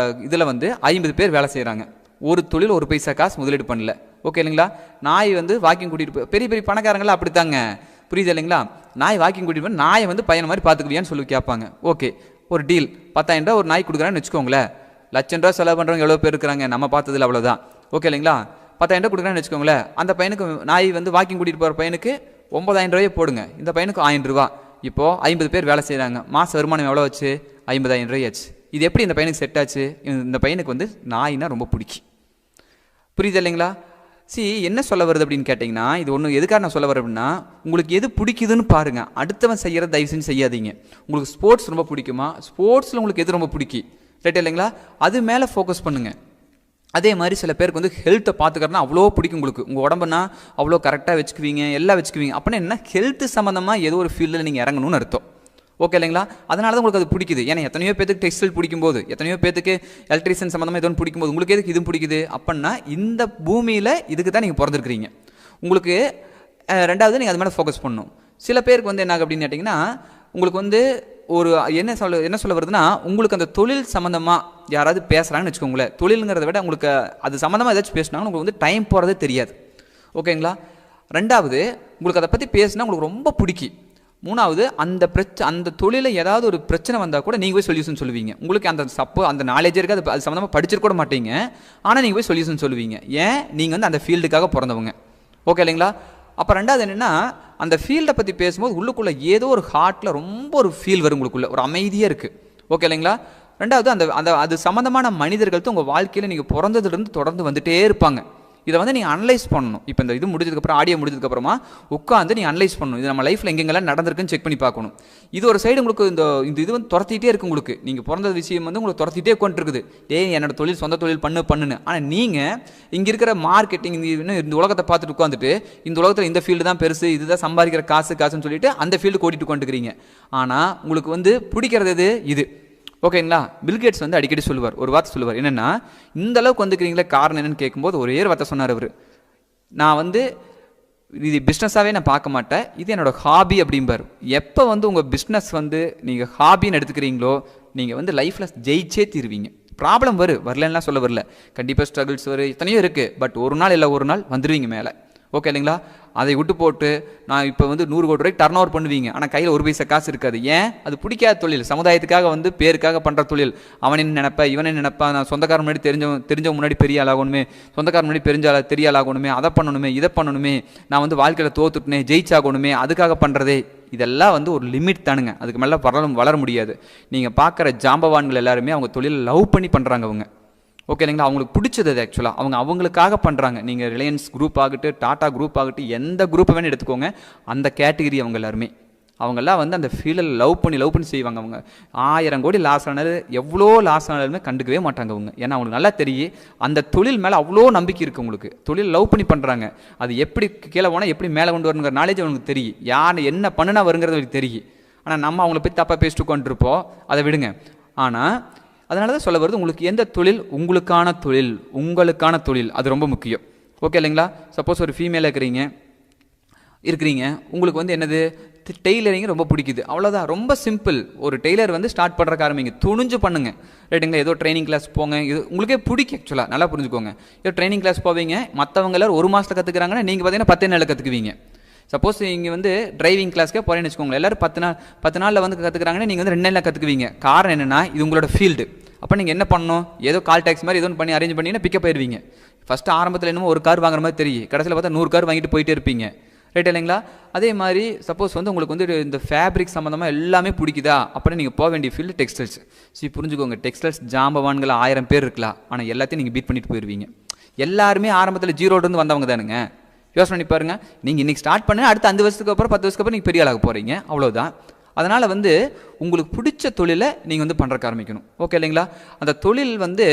இதில் வந்து 50 பேர் வேலை செய்கிறாங்க. ஒரு தொழில் ஒரு பைசா காசு முதலீடு பண்ணல. ஓகே இல்லைங்களா? நாய் வந்து வாக்கிங் கூட்டிகிட்டு போய் பெரிய பெரிய பணக்காரங்களாம் அப்படித்தாங்க, புரியுது இல்லைங்களா? நாய் வாக்கிங் கூட்டிகிட்டு போய் நாயை வந்து பையன் மாதிரி பார்த்துக்குவியான்னு சொல்லி கேட்பாங்க. ஓகே, ஒரு டீல் 10,000 ரூபா ஒரு நாய் கொடுக்குறான்னு வச்சுக்கோங்களேன். 1,00,000 ரூபா செலவு பண்ணுறவங்க எவ்வளோ பேர் இருக்கிறாங்க, நம்ம பார்த்ததில்ல, அவ்வளோதான். ஓகே இல்லைங்களா? 10,000 ரூபா கொடுக்குறான்னு வச்சுக்கோங்களேன். அந்த பையனுக்கு நாய் வந்து வாக்கிங் கூட்டிகிட்டு போகிற பையனுக்கு 9,000 ரூபாயே போடுங்க, இந்த பையனுக்கு 1000 ரூபா. இப்போது 50 பேர் வேலை செய்கிறாங்க. மாத வருமானம் எவ்வளோ ஆச்சு, 50,000 ரூபாயாச்சு. இது எப்படி இந்த பையனுக்கு செட் ஆச்சு? இந்த பையனுக்கு வந்து நாயினா ரொம்ப பிடிக்கும், புரியுது இல்லைங்களா? என்ன சொல்ல வருது அப்படின்னு கேட்டிங்கன்னா, இது ஒன்று எதுக்காக நான் சொல்ல வரேன் அப்படின்னா, உங்களுக்கு எது பிடிக்குதுன்னு பாருங்கள், அடுத்தவன் செய்கிற தயவு செஞ்சு செய்யாதீங்க. உங்களுக்கு ஸ்போர்ட்ஸ் ரொம்ப பிடிக்குமா, ஸ்போர்ட்ஸில் உங்களுக்கு எது ரொம்ப பிடிக்கும், ரைட் இல்லைங்களா? அது மேலே ஃபோக்கஸ் பண்ணுங்கள். அதே மாதிரி சில பேருக்கு வந்து ஹெல்த்தை பார்த்துக்கிறதுனா அவ்வளோ பிடிக்கும். உங்களுக்கு உங்கள் உடம்புனா அவ்வளோ கரெக்டாக வச்சுக்குவீங்க, எல்லாம் வச்சுக்குவீங்க. அப்படின்னா என்ன, ஹெல்த்து சம்மந்தமாக ஏதோ ஒரு ஃபீல்டில் நீங்கள் இறங்கணும்னு அர்த்தம். ஓகே இல்லைங்களா? அதனால தான் உங்களுக்கு அது பிடிக்குது. ஏன்னா எத்தனையோ பேருக்கு டெக்ஸ்டைல் பிடிக்கும்போது, எத்தனையோ பேருக்கு எலக்ட்ரிஷியன் சம்மந்தமாக எதுவும் பிடிக்கும்போது, உங்களுக்கு எதுக்கு இதுவும் பிடிக்குது அப்படின்னா இந்த பூமியில் இதுக்கு தான் நீங்கள் பிறந்திருக்கிறீங்க. உங்களுக்கு ரெண்டாவது நீங்கள் அது மேலே ஃபோக்கஸ் பண்ணணும். சில பேருக்கு வந்து என்ன அப்படின்னு கேட்டிங்கன்னா, உங்களுக்கு வந்து ஒரு என்ன சொல்ல வருதுன்னா, உங்களுக்கு அந்த தொழில் சம்மந்தமாக யாராவது பேசுகிறாங்கன்னு வச்சுக்கோங்களேன். தொழிலுங்கிறத விட உங்களுக்கு அது சம்மந்தமாக ஏதாச்சும் பேசினாங்கன்னா உங்களுக்கு வந்து டைம் போகிறதே தெரியாது. ஓகேங்களா? ரெண்டாவது, உங்களுக்கு அதை பற்றி பேசினா உங்களுக்கு ரொம்ப பிடிக்கும். மூணாவது அந்த தொழிலில் ஏதாவது ஒரு பிரச்சனை வந்தால் கூட நீங்கள் போய் சொல்யூஷன் சொல்லுவீங்க. உங்களுக்கு அந்த நாலேஜ் இருக்குது, அது சம்மந்தமாக படிச்சிருக்க மாட்டீங்க, ஆனால் நீங்கள் போய் சொல்யூஷன் சொல்லுவீங்க. ஏன்? நீங்கள் வந்து அந்த ஃபீல்டுக்காக பிறந்தவங்க. ஓகே இல்லைங்களா? அப்போ ரெண்டாவது என்னென்னா, அந்த ஃபீல்டை பற்றி பேசும்போது உள்ளுக்குள்ளே ஏதோ ஒரு ஹார்ட்டில் ரொம்ப ஒரு ஃபீல் வரும், உங்களுக்குள்ளே ஒரு அமைதியாக இருக்குது. ஓகே இல்லைங்களா? ரெண்டாவது அது சம்மந்தமான மனிதர்கள் உங்கள் வாழ்க்கையில் நீங்கள் பிறந்ததுலேருந்து தொடர்ந்து வந்துகிட்டே இருப்பாங்க. இதை வந்து நீங்கள் அனலைஸ் பண்ணணும். இப்போ இந்த இது முடிஞ்சதுக்கப்புறம், ஆடியோ முடிஞ்சதுக்கப்புறமா உட்காந்து நீங்கள் அனலைஸ் பண்ணணும். இது நம்ம லைஃப்பில் எங்கெங்கெல்லாம் நடந்திருக்குன்னு செக் பண்ணி பார்க்கணும். இது ஒரு சைடு உங்களுக்கு இது வந்து துரத்திட்டே இருக்குது. உங்களுக்கு நீங்கள் பிறந்த விஷயம் வந்து உங்களுக்கு துரத்திட்டே உட்காந்துருக்குது. என்னோட தொழில், சொந்த தொழில் பண்ணுன்னு. ஆனால் நீங்கள் இங்கே இருக்கிற மார்க்கெட்டிங், இந்த உலகத்தை பார்த்துட்டு உட்காந்துட்டு இந்த உலகத்தில் இந்த ஃபீல்டு தான் பெருசு, இதுதான் சம்பாதிக்கிற காசுன்னு சொல்லிட்டு அந்த ஃபீல்டு ஓட்டிட்டு உட்காந்துக்கிறீங்க. ஆனால் உங்களுக்கு வந்து பிடிக்கிறது இது. ஓகேங்களா? பில்கேட்ஸ் வந்து அடிக்கடி சொல்லுவார், ஒரு வார்த்தை சொல்லுவார். என்னென்னா, இந்த அளவுக்கு வந்துக்கிறீங்களே காரணம் என்னென்னு கேட்கும்போது ஒரே வார்த்தை சொன்னார் அவர். நான் வந்து இது பிஸ்னஸாகவே நான் பார்க்க மாட்டேன், இது என்னோடய ஹாபி அப்படிம்பார். எப்போ வந்து உங்கள் பிஸ்னஸ் வந்து நீங்கள் ஹாபின்னு எடுத்துக்கிறீங்களோ நீங்கள் வந்து லைஃப்பில் ஜெயிச்சே தீருவீங்க. ப்ராப்ளம் வரலன்னா சொல்ல வரல, கண்டிப்பாக ஸ்ட்ரகிள்ஸ் எத்தனையோ இருக்குது. பட் ஒரு நாள் இல்லை ஒரு நாள் வந்துடுவீங்க மேலே. ஓகே இல்லைங்களா? அதை விட்டு போட்டு நான் இப்போ வந்து 100 கோடி ரூபாய்க்கு டர்ன் ஓவர் பண்ணுவீங்க, ஆனால் கையில் ஒரு பைசா காசு இருக்காது. ஏன்? அது பிடிக்காத தொழில், சமுதாயத்துக்காக வந்து பேருக்காக பண்ணுற தொழில். அவனின்னு நினைப்பா, இவனே நினைப்பா, நான் சொந்தக்காரன் முன்னாடி தெரிஞ்சவங்க முன்னாடி பெரிய ஆளாகணுமே, சொந்தக்காரன் முன்னாடி பெரிய ஆளாகணுமே, அதை பண்ணணுமே, இதை பண்ணணுமே, நான் வந்து வாழ்க்கையில் தோத்துட்டனே, ஜெயிச்சாகணுமே, அதுக்காக பண்ணுறதே. இதெல்லாம் வந்து ஒரு லிமிட் தானுங்க. அதுக்கு மேலே வளர முடியாது. நீங்கள் பார்க்குற ஜாம்பவான்கள் எல்லாருமே அவங்க தொழிலை லவ் பண்ணி பண்ணுறாங்க அவங்க. ஓகே இல்லைங்களா? அவங்களுக்கு பிடிச்சது அது. ஆக்சுவலாக அவங்களுக்காக பண்ணுறாங்க. நீங்கள் ரிலையன்ஸ் குரூப் ஆகட்டும், டாடா குரூப் ஆகட்டும், எந்த குரூப்பை வேணும் எடுத்துக்கோங்க, அந்த கேட்டகிரி அவங்க எல்லாருமே. அவங்கெல்லாம் வந்து அந்த ஃபீல்டில் லவ் பண்ணி செய்வாங்க. அவங்க 1000 கோடி லாஸ் ஆனாலும், எவ்வளோ லாஸ் ஆனாலுமே கண்டுக்கவே மாட்டாங்க அவங்க. ஏன்னா அவங்களுக்கு நல்லா தெரியும் அந்த தொழில் மேலே அவ்வளோ நம்பிக்கை இருக்குது. உங்களுக்கு தொழில் லவ் பண்ணி பண்ணுறாங்க. அது எப்படி கீழே போனால் எப்படி மேலே கொண்டு வரணுங்கிற நாலேஜ் அவங்களுக்கு தெரியும். யார் என்ன பண்ணுனா வருங்கிறது அவங்களுக்கு தெரியும். ஆனால் நம்ம அவங்கள போய் தப்பாக பேசிட்டு கொண்டிருப்போம். அதை விடுங்க. ஆனால் அதனால தான் சொல்ல வருது, உங்களுக்கு எந்த தொழில் உங்களுக்கான தொழில் அது ரொம்ப முக்கியம். ஓகே இல்லைங்களா? சப்போஸ் ஒரு ஃபீமேலாக இருக்கிறீங்க, உங்களுக்கு வந்து என்னது டெய்லரிங் ரொம்ப பிடிக்குது, அவ்வளோதான். ரொம்ப சிம்பிள். ஒரு டெய்லர் வந்து ஸ்டார்ட் பண்ணுறக்கு ஆரம்பிங்க, துணிஞ்சு பண்ணுங்க. ரைட்டுங்களா? ஏதோ ட்ரைனிங் கிளாஸ் போங்க, இது உங்களுக்கே பிடிக்கும். ஆக்சுவலாக நல்லா புரிஞ்சுக்கோங்க. ஏதோ ட்ரைனிங் கிளாஸ் போவீங்க, மற்றவங்க எல்லாரும் 1 மாதத்தில் கற்றுக்குறாங்கன்னா நீங்கள் பார்த்தீங்கன்னா 10 நாளில் கற்றுக்குவீங்க. சப்போஸ் இங்கே வந்து டிரைவிங் கிளாஸ்க்கே போகிறேன்னு வச்சுக்கோங்களேன், எல்லோரும் 10 நாளில் வந்து கற்றுக்குறாங்கன்னா நீங்கள் வந்து 2 நாளில் கற்றுக்குவீங்க. காரணம் என்னென்னா, இது உங்களோட ஃபீல்டு. அப்போ நீங்கள் என்ன பண்ணணும்? ஏதோ கால் டேக்ஸ் மாதிரி ஏதோ பண்ணி அரேஞ்ச் பண்ணிங்கன்னா பிக்கப் ஆயிடுவீங்க. ஃபஸ்ட்டு ஆரம்பத்தில் என்னமோ ஒரு கார் வாங்குற மாதிரி தெரியும், கடைசியில் பார்த்தா 100 கார் வாங்கிட்டு போயிட்டே இருப்பீங்க. ரைட் இல்லைங்களா? அதே மாதிரி சப்போஸ் வந்து உங்களுக்கு வந்து இந்த ஃபேப்ரிக் சம்மந்தமாக எல்லாமே பிடிக்குதா, அப்புறம் நீங்கள் போக வேண்டிய ஃபீல்டு டெக்ஸ்டைல்ஸ். புரிஞ்சுக்கோங்க, டெக்ஸ்டைல்ஸ் ஜாம்பவான்கள் 1000 பேர் இருக்கலாம், ஆனால் எல்லாத்தையும் நீங்கள் பீட் பண்ணிட்டு போயிடுவீங்க. எல்லாருமே ஆரம்பத்தில் ஜீரோலேருந்து வந்தவங்க தானுங்க. யோசனை பண்ணி பாருங்கள். நீங்கள் இன்றைக்கி ஸ்டார்ட் பண்ணி அடுத்த 5 வருஷத்துக்கு அப்புறம் 10 வருஷத்துக்கு அப்புறம் நீங்கள் பெரிய ஆளாக போகிறீங்க, அவ்வளோதான். அதனால் வந்து உங்களுக்கு பிடிச்ச தொழிலை நீங்கள் வந்து பண்ணுறக்கு ஆரம்பிக்கணும். ஓகே இல்லைங்களா? அந்த தொழில் வந்து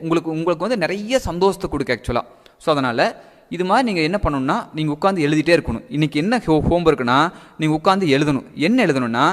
உங்களுக்கு வந்து நிறைய சந்தோஷத்தை கொடுக்க ஆக்சுவலாக. ஸோ அதனால் இது மாதிரி நீங்கள் என்ன பண்ணணும்னா, நீங்கள் உட்காந்து எழுதிட்டே இருக்கணும். இன்றைக்கி என்ன ஹோம்ஒர்க்குனா, நீங்கள் உட்காந்து எழுதணும். என்ன எழுதணும்னா,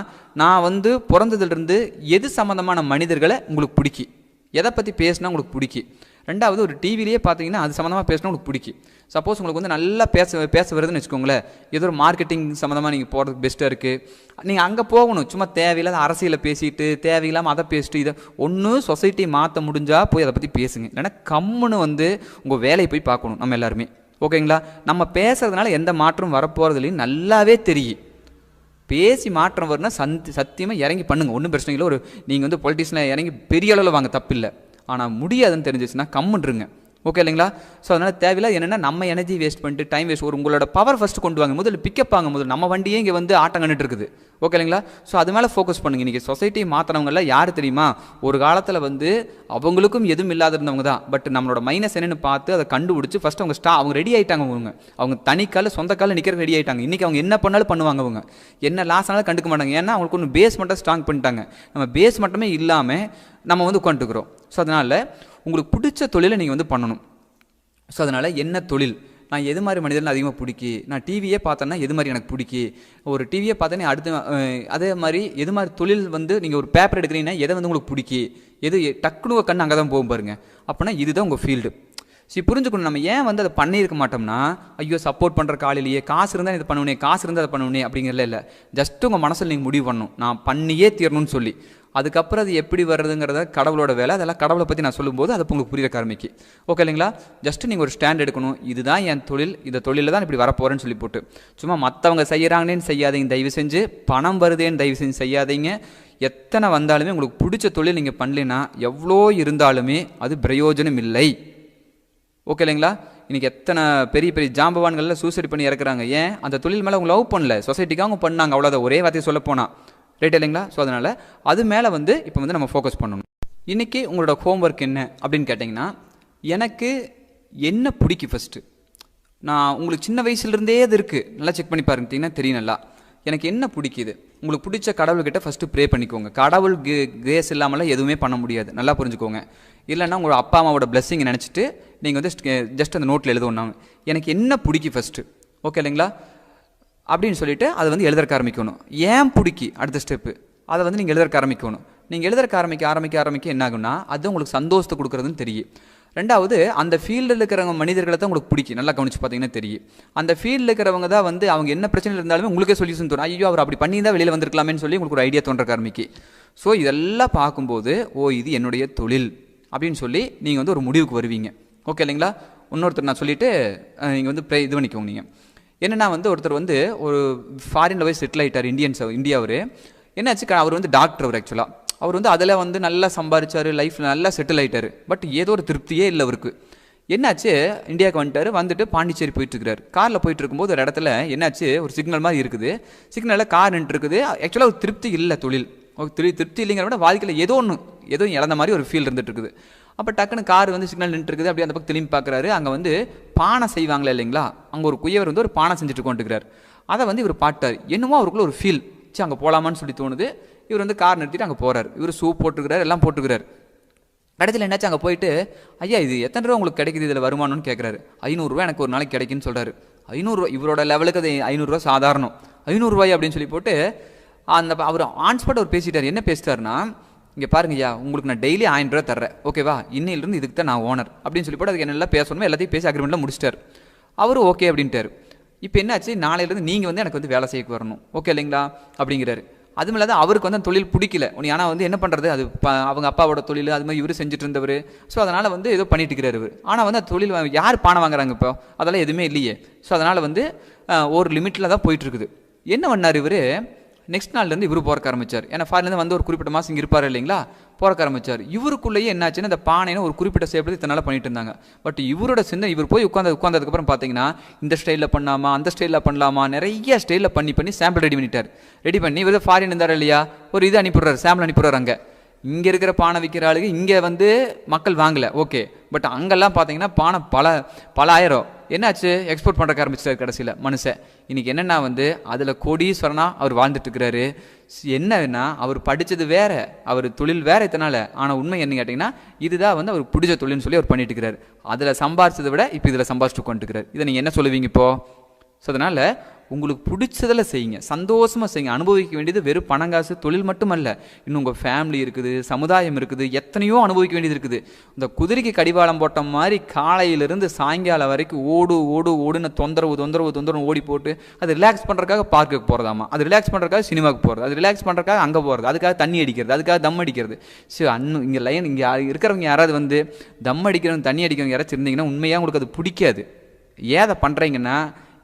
நான் வந்து பிறந்ததுலேருந்து எது சம்மந்தமான மனிதர்களை உங்களுக்கு பிடிக்கும், எதை பற்றி பேசினா உங்களுக்கு பிடிக்கும். ரெண்டாவது, ஒரு டிவிலேயே பார்த்தீங்கன்னா அது சம்மந்தமாக பேசினா உங்களுக்கு பிடிக்கும். சப்போஸ் உங்களுக்கு வந்து நல்லா பேச வருதுன்னு வச்சுக்கோங்களேன், ஏதோ ஒரு மார்க்கெட்டிங் சம்மந்தமாக நீங்கள் போகிறதுக்கு பெஸ்ட்டாக இருக்குது. நீங்கள் அங்கே போகணும். சும்மா தேவையில்லாத அரசியலை பேசிட்டு, தேவையில்லாமல் அதை பேசிட்டு, இதை ஒன்றும் சொசைட்டி மாற்ற முடிஞ்சால் போய் அதை பற்றி பேசுங்க. இல்லைன்னா கம்முன்னு வந்து உங்கள் வேலையை போய் பார்க்கணும் நம்ம எல்லாருமே. ஓகேங்களா? நம்ம பேசுறதுனால எந்த மாற்றம் வரப்போகிறது இல்லைன்னு நல்லாவே தெரியும். பேசி மாற்றம் வரும்னா சத்தியமாக இறங்கி பண்ணுங்கள், ஒன்றும் பிரச்சனை இல்லை. நீங்கள் வந்து பொலிட்டிஷனில் இறங்கி பெரிய அளவில் வாங்க, தப்பில்லை. ஆனால் முடியாதுன்னு தெரிஞ்சிச்சுன்னா கம்முன்றுங்க. ஓகே இல்லைங்களா? ஸோ அதனால் தேவையில்லை. என்னென்னா நம்ம எனர்ஜி வேஸ்ட் பண்ணிட்டு டைம் வேஸ்ட். உங்களோட பவர் ஃபஸ்ட்டு கொண்டு வாங்க, முதல்ல பிக்கப் ஆங்க. முதல்ல நம்ம வண்டியே இங்கே வந்து ஆட்டம் கண்டுட்டு இருக்குது. ஓகே இல்லைங்களா? ஸோ அது மேலே ஃபோக்கஸ் பண்ணுங்கள். இன்றைக்கி சொசைட்டி மாற்றினவங்களாம் யார் தெரியுமா? ஒரு காலத்தில் வந்து அவங்களுக்கும் எதுவும் இல்லாத இருந்தவங்க தான். பட் நம்மளோட மைனஸ் என்னென்னு பார்த்து அதை கண்டுபிடிச்சி ஃபஸ்ட்டு அவங்க ரெடி ஆகிட்டாங்க. அவங்க தனிக்கால சொந்த காலில் நிற்கிறது ரெடி ஆகிட்டாங்க. இன்றைக்கி அவங்க என்ன பண்ணாலும் பண்ணுவாங்க. அவங்க என்ன லாஸ் ஆனாலும் கண்டுக்க மாட்டாங்க. ஏன்னா அவங்களுக்கு ஒன்று பேஸ் மட்டும் ஸ்ட்ராங் பண்ணிட்டாங்க. நம்ம பேஸ் மட்டுமே இல்லாமல் நம்ம வந்து உட்காந்துக்கிறோம். ஸோ அதனால் உங்களுக்கு பிடிச்ச தொழிலை நீங்கள் வந்து பண்ணணும். ஸோ அதனால் என்ன தொழில், நான் எது மாதிரி மனிதர்கள் அதிகமாக பிடிக்கி, நான் டிவியே பார்த்தேன்னா எது மாதிரி எனக்கு பிடிக்கி, ஒரு டிவியை பார்த்தேனே அடுத்து அதே மாதிரி எது மாதிரி தொழில் வந்து நீங்கள் ஒரு பேப்பர் எடுக்கிறீங்கன்னா எதை வந்து உங்களுக்கு பிடிக்கி, எது டக்குனு கண்ணு அங்கே தான் போகும் பாருங்கள். அப்படின்னா இதுதான் உங்கள் ஃபீல்டு. புரிஞ்சுக்கணும். நம்ம ஏன் வந்து அதை பண்ணியிருக்க மாட்டோம்னா, ஐயோ சப்போர்ட் பண்ணுற காலையிலேயே காசு இருந்தால் இதை பண்ணுவேனே, காசு இருந்தால் அதை பண்ணுவேனே அப்படிங்கிறதுல இல்லை. ஜஸ்ட்டு உங்கள் மனசில் நீங்கள் முடிவு பண்ணணும், நான் பண்ணியே தீரணும்னு சொல்லி. அதுக்கப்புறம் அது எப்படி வர்றதுங்கிறத கடவுளோட வேலை. அதெல்லாம் கடவுளை பற்றி நான் சொல்லும்போது அதை உங்களுக்கு புரிய ஆரம்பிக்கு. ஓகே இல்லைங்களா? ஜஸ்ட்டு நீங்கள் ஒரு ஸ்டாண்ட் எடுக்கணும். இதுதான் என் தொழில், இந்த தொழிலில் தான் இப்படி வரப்போகிறேன்னு சொல்லி போட்டு சும்மா மற்றவங்க செய்கிறாங்கன்னு செய்யாதீங்க. தயவு செஞ்சு பணம் வருதேன்னு தயவு செஞ்சு செய்யாதீங்க. எத்தனை வந்தாலுமே உங்களுக்கு பிடிச்ச தொழில் நீங்கள் பண்ணலைன்னா எவ்வளோ இருந்தாலுமே அது பிரயோஜனம் இல்லை. ஓகே இல்லைங்களா? இன்றைக்கி எத்தனை பெரிய பெரிய ஜாம்பவான்களில் சூசைட் பண்ணி இறக்குறாங்க. ஏன்? அந்த தொழில் மேலே அவங்க லவ் பண்ணல, சொசைட்டிக்காக பண்ணாங்க, அவ்வளோதான். ஒரே வார்த்தையை சொல்ல போனால் ரைட் இல்லைங்களா? ஸோ அதனால் அது மேலே இப்போ நம்ம ஃபோக்கஸ் பண்ணணும். இன்றைக்கி உங்களோட ஹோம்ஒர்க் என்ன அப்படின்னு கேட்டிங்கன்னா, எனக்கு என்ன பிடிக்கும் ஃபஸ்ட்டு. நான் உங்களுக்கு சின்ன வயசுலேருந்தே அது இருக்குது, நல்லா செக் பண்ணி பாருங்கன்னா தெரியும். நல்லா எனக்கு என்ன பிடிக்குது, உங்களுக்கு பிடிச்ச கடவுள்கிட்ட ஃபஸ்ட்டு ப்ரே பண்ணிக்கோங்க. கடவுள் கிரேஸ் இல்லாமலாம் எதுவுமே பண்ண முடியாது, நல்லா புரிஞ்சுக்கோங்க. இல்லைன்னா உங்களோட அப்பா அம்மாவோட பிளெஸ்ஸிங்கை நினச்சிட்டு நீங்கள் ஜஸ்ட் அந்த நோட்டில் எழுதணும், எனக்கு என்ன பிடிக்கும் ஃபஸ்ட்டு. ஓகே இல்லைங்களா? அப்படின்னு சொல்லிவிட்டு அதை எழுதறக்க ஆரம்பிக்கணும். ஏன் பிடிக்கி அடுத்த ஸ்டெப்பு அதை நீங்கள் எழுதறக்க ஆரம்பிக்கணும். நீங்கள் எழுதறக்க ஆரம்பிக்க என்ன ஆகுன்னா அது உங்களுக்கு சந்தோஷத்தை கொடுக்குறதுன்னு தெரியும். ரெண்டாவது, அந்த ஃபீல்டில் இருக்கிறவங்க மனிதர்களை தான் உங்களுக்கு பிடிக்கும். நல்லா கவனிச்சு பார்த்தீங்கன்னா தெரியும். அந்த ஃபீல்டில் இருக்கிறவங்க தான் அவங்க என்ன பிரச்சனை இருந்தாலுமே உங்களுக்கே சொல்யூஷன் தோணும். ஐயோ அவர் அப்படி பண்ணி தான் வெளியில் வந்திருக்கலாமேன்னு சொல்லி உங்களுக்கு ஒரு ஐடியா தோன்ற ஆரம்பிக்கு. ஸோ இதெல்லாம் பார்க்கும்போது இது என்னுடைய தொழில் அப்படின்னு சொல்லி நீங்கள் ஒரு முடிவுக்கு வருவீங்க. ஓகே இல்லைங்களா? இன்னொருத்தர் நான் சொல்லிவிட்டு நீங்கள் இது பண்ணிக்கோங்க. நீங்கள் என்னென்னா ஒருத்தர் ஒரு ஃபாரினில் போய் செட்டில் ஆகிட்டார், இந்தியா. அவர் என்னாச்சு, அவர் டாக்டர். அவர் ஆக்சுவலாக அவர் அதில் நல்லா சம்பாதிச்சார், லைஃப்பில் நல்லா செட்டில் ஆகிட்டார். பட் ஏதோ ஒரு திருப்தியே இல்லை அவருக்கு. என்னாச்சு, இந்தியாவுக்கு வந்துட்டு பாண்டிச்சேரி போயிட்டுருக்காரு. காரில் போயிட்டு இருக்கும்போது ஒரு இடத்துல என்னாச்சு, ஒரு சிக்னல் மாதிரி இருக்குது. சிக்னலில் கார் நின்றுருக்குது. ஆக்சுவலாக ஒரு திருப்தி இல்லை, தொழில் திருப்தி இல்லைங்கிற விட வாழ்க்கையில் ஏதோ இழந்த மாதிரி ஒரு ஃபீல் இருந்துட்டு இருக்குது. அப்போ டக்குன்னு கார் சிக்னல் நின்றுருக்குது. அப்படியே அந்த பக்கம் திரும்பி பார்க்குறாரு. அங்கே பானை செய்வாங்களே இல்லைங்களா, அங்கே ஒரு குயவர் ஒரு பானை செஞ்சுட்டு கொண்டுக்கிறார். அதை இவர் பாட்டார். என்னமோ அவருக்குள்ள ஒரு ஃபீல், அங்கே போகலாமான்னு சொல்லி தோணுது. இவர் கார் நிறுத்திட்டு அங்கே போகிறார். இவர் ஷூ போட்டுக்கிறார், எல்லாம் போட்டுக்கிறார். கடைசியில் என்னாச்சு, அங்கே போயிட்டு ஐயா இது எத்தனை ரூபா உங்களுக்கு கிடைக்குது இதில் வருமானம்னு கேட்குறாரு. 500 ரூபா எனக்கு ஒரு நாளைக்கு கிடைக்குன்னு சொல்கிறாரு. 500 ரூபா இவரோட லெவலுக்கு அது 500 ரூபா சாதாரணம். 500 ரூபாய் அப்படின்னு சொல்லி போட்டு அவர் ஆன்ஸ்பாட் அவர் பேசிட்டார். என்ன பேசிட்டாருன்னா, இங்கே பாருங்க ஐயா, உங்களுக்கு நான் டெய்லி 1000 ரூபா தர்றேன், ஓகேவா? இன்னிலிருந்து இதுக்கு தான் நான் ஓனர் அப்படின்னு சொல்லி போட்டு அதுக்கு என்னெல்லாம் பேசணுமோ எல்லாத்தையும் பேசி அக்ரிமெண்ட்டில் முடிச்சிட்டார். அவர் ஓகே அப்படின்ட்டார். இப்போ என்னாச்சு, நாளையிலேருந்து நீங்கள் எனக்கு வேலை செய்ய வரணும், ஓகே இல்லைங்களா அப்படிங்கிறாரு. அது மேலே தான் அவருக்கு அந்த தொழில் பிடிக்கல. ஆனால் என்ன பண்ணுறது, அது அவங்க அப்பாவோட தொழில், அது மாதிரி இவர் செஞ்சுட்டு இருந்தவர். ஸோ அதனால் ஏதோ பண்ணிட்டு இருக்கிறார் இவர். ஆனால் அந்த தொழில் யார் பானை வாங்குறாங்க இப்போ, அதெல்லாம் எதுவுமே இல்லையே. ஸோ அதனால் ஒரு லிமிட்டில் தான் போயிட்டுருக்குது. என்ன பண்ணார் இவர், நெக்ஸ்ட் நாள்லேருந்து இவர் போறக்க ஆரம்பிச்சார். ஏன்னா ஃபாரின்லேருந்து ஒரு குறிப்பிட்ட மாதம் இங்கே இருப்பார் இல்லைங்களா, போறக்க ஆரம்பிச்சார். இவருக்குள்ளேயே என்னாச்சுன்னா, இந்த பானைன்னு ஒரு குறிப்பிட்ட ஷேப்பில் இத்தனை பண்ணிட்டு இருந்தாங்க. பட் இவரோட சின்ன இவர் போய் உட்காந்ததுக்கப்புறம் பார்த்தீங்கன்னா, இந்த ஸ்டைலில் பண்ணாமா, அந்த ஸ்டைலில் பண்ணலாமா, நிறைய ஸ்டைலில் பண்ணி சாம்பிள் ரெடி பண்ணிட்டார். ரெடி பண்ணி இவர் ஃபாரின் இருந்தார் இல்லையா, ஒரு இது அனுப்பிடுறாரு, சாம்பிள் அனுப்பிடுறாரு. அங்கே இங்கே இருக்கிற பானை விற்கிற ஆளுக்கு இங்கே மக்கள் வாங்கலை, ஓகே. பட் அங்கெல்லாம் பார்த்தீங்கன்னா பானை பல ஆயிரம். என்னாச்சு, எக்ஸ்போர்ட் பண்ணுறக்க ஆரம்பிச்சிட்டார் கடைசியில் மனுஷன். இன்றைக்கி என்னென்னா அதில் கோடீஸ்வரனாக அவர் வாழ்ந்துட்டு இருக்கிறாரு. என்னன்னா, அவர் படித்தது வேற, அவர் தொழில் வேற இத்தனால. ஆனால் உண்மை என்ன கேட்டிங்கன்னா, இதுதான் அவர் பிடிச்ச தொழில்னு சொல்லி அவர் பண்ணிட்டு இருக்கிறார். அதில் சம்பாரிச்சதை விட இப்போ இதில் சம்பாரிச்சுட்டு கொண்டுக்கிறார். இதை நீங்கள் என்ன சொல்லுவீங்க இப்போ? ஸோ அதனால் உங்களுக்கு பிடிச்சதில் செய்யுங்க, சந்தோஷமாக செய்யுங்க. அனுபவிக்க வேண்டியது வெறும் பணங்காசு தொழில் மட்டுமல்ல, இன்னும் உங்கள் ஃபேமிலி இருக்குது, சமுதாயம் இருக்குது, எத்தனையோ அனுபவிக்க வேண்டியது இருக்குது. இந்த குதிரைக்கு கடிவாளம் போட்ட மாதிரி காலையிலிருந்து சாயங்காலம் வரைக்கும் ஓடுன்னு தொந்தரவு ஓடி போட்டு அது ரிலாக்ஸ் பண்ணுறதுக்காக பார்க்குக்கு போகிறதாமா, அது ரிலாக்ஸ் பண்ணுறதுக்காக சினிமாவுக்கு போகிறது, அது ரிலாக்ஸ் பண்ணுறதுக்காக அங்கே போகிறது, அதுக்காக தண்ணி அடிக்கிறது, அதுக்காக தம் அடிக்கிறது. ஸோ இங்கே இருக்கிறவங்க யாராவது தம் அடிக்கிறவங்க தண்ணி அடிக்கிறவங்க யாராச்சும் இருந்தீங்கன்னா உண்மையாக உங்களுக்கு அது பிடிக்காது. ஏதை பண்ணுறீங்கன்னா,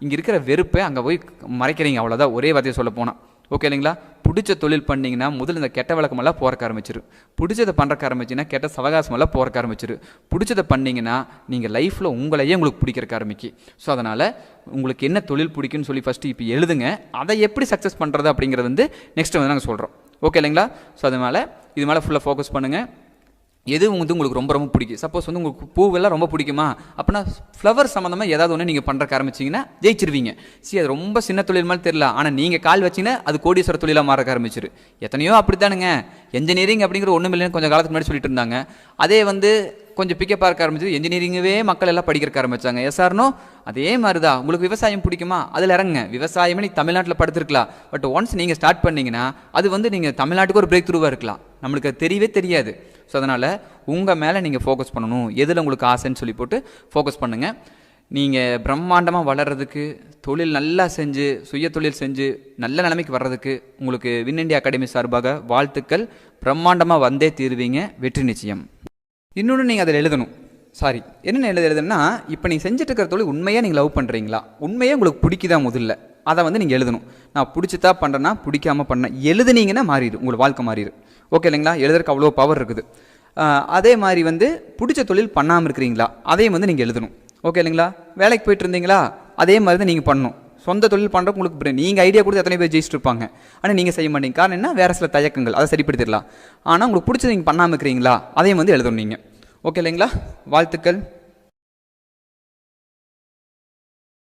இங்கே இருக்கிற வெறுப்பை அங்கே போய் மறைக்கிறீங்க, அவ்வளோதான். ஒரே வார்த்தையை சொல்ல போனால், ஓகே இல்லைங்களா? பிடிச்ச தொழில் பண்ணிங்கன்னா முதல்ல இந்த கெட்ட வழக்கமெல்லாம் போறக்க ஆரம்பிச்சிரு. பிடிச்சதை பண்ணுறக்க ஆரம்பிச்சிங்கன்னா கெட்ட சவகாசமெல்லாம் போறக்க ஆரம்பிச்சிரு. பிடிச்சதை பண்ணிங்கன்னா நீங்கள் லைஃப்பில் உங்களையே உங்களுக்கு பிடிக்கிறக்க ஆரம்பிக்கு. ஸோ அதனால் உங்களுக்கு என்ன தொழில் பிடிக்குன்னு சொல்லி ஃபஸ்ட்டு இப்போ எழுதுங்க. அதை எப்படி சக்ஸஸ் பண்ணுறது அப்படிங்கிறது நெக்ஸ்ட் நாங்கள் சொல்கிறோம், ஓகே இல்லைங்களா? ஸோ அதனால் இது மேலே ஃபுல்லாக ஃபோக்கஸ் பண்ணுங்கள். எது உங்களுக்கு ரொம்ப பிடிக்கும். சப்போஸ் உங்களுக்கு பூவெல்லாம் ரொம்ப பிடிக்குமா, அப்படின்னா ஃப்ளவர் சம்மந்தமாக ஏதாவது ஒன்று நீங்கள் பண்ணுறக்க ஆரம்பிச்சிங்கன்னா ஜெயிச்சிருவீங்க. அது ரொம்ப சின்ன தொழில் மாதிரி தெரியல, ஆனால் நீங்கள் கால் வச்சிங்கன்னா அது கோடீஸ்வர தொழிலாக மாறக்க ஆரம்பிச்சிரு. எத்தனையோ அப்படித்தானுங்க. என்ஜினியரிங் அப்படிங்கிற ஒன்றும் இல்லைன்னு கொஞ்சம் காலத்துக்கு முன்னாடி சொல்லிட்டு இருந்தாங்க. அதே கொஞ்சம் பிக்கப் பார்க்க ஆரம்பிச்சது, என்ஜினியரிங்கவே மக்கள் எல்லாம் படிக்கிறக்க ஆரம்பிச்சாங்க. எஸ்ஆர்னோ அதே மாதிரி தான். உங்களுக்கு விவசாயம் பிடிக்குமா, அதில் இறங்குங்க. விவசாயமே நீங்கள் தமிழ்நாட்டில் படுத்திருக்கலாம், பட் ஒன்ஸ் நீங்கள் ஸ்டார்ட் பண்ணிங்கன்னா அது நீங்கள் தமிழ்நாட்டுக்கு ஒரு பிரேக் த்ரூவாக இருக்கலாம். நம்மளுக்கு அது தெரியவே தெரியாது. ஸோ அதனால் உங்கள் மேலே நீங்கள் ஃபோக்கஸ் பண்ணணும், எதில் உங்களுக்கு ஆசைன்னு சொல்லி போட்டு ஃபோக்கஸ் பண்ணுங்கள். நீங்கள் பிரம்மாண்டமாக வளர்கிறதுக்கு, தொழில் நல்லா செஞ்சு, சுய தொழில் செஞ்சு நல்ல நிலைமைக்கு வர்றதுக்கு உங்களுக்கு வின் இண்டியா அகாடமி சார்பாக வாழ்த்துக்கள். பிரம்மாண்டமாக வந்தே தீருவீங்க, வெற்றி நிச்சயம். இன்னொன்று நீங்கள் அதில் எழுதணும். சாரி, என்னென்ன எழுதுனா, இப்போ நீங்கள் செஞ்சுட்டு இருக்கிற தொழில் உண்மையாக நீங்கள் லவ் பண்ணுறீங்களா, உண்மையாக உங்களுக்கு பிடிக்குதா முதல்ல, அதை வந்து நீங்கள் எழுதணும். நான் பிடிச்சிதா பண்ணுறேன்னா பிடிக்காமல் பண்ணேன் எழுதுனீங்கன்னா மாறிடும், உங்களுக்கு வாழ்க்கை மாறிடும். ஓகே இல்லைங்களா? எழுதுறதுக்கு அவ்வளோ பவர் இருக்குது. அதே மாதிரி வந்து பிடிச்ச தொழில் பண்ணாமல் இருக்கிறீங்களா, அதையும் வந்து நீங்கள் எழுதணும். ஓகே இல்லைங்களா? வேலைக்கு போயிட்டு இருந்தீங்களா, அதே மாதிரி தான் நீங்கள் பண்ணணும். சொந்த தொழில் பண்ணுறதுக்கு உங்களுக்கு நீங்கள் ஐடியா கொடுத்து எத்தனை பேர் ஜெயிச்சுட்டு இருப்பாங்க, ஆனால் நீங்கள் செய்ய மாட்டீங்க. காரணம் என்ன? வேறு சில தயக்கங்கள், அதை சரிப்படுத்திடலாம். ஆனால் உங்களுக்கு பிடிச்சது நீங்கள் பண்ணாமல் இருக்கிறீங்களா, அதையும் வந்து எழுதணும் நீங்கள். ஓகே இல்லைங்களா? வாழ்த்துக்கள்.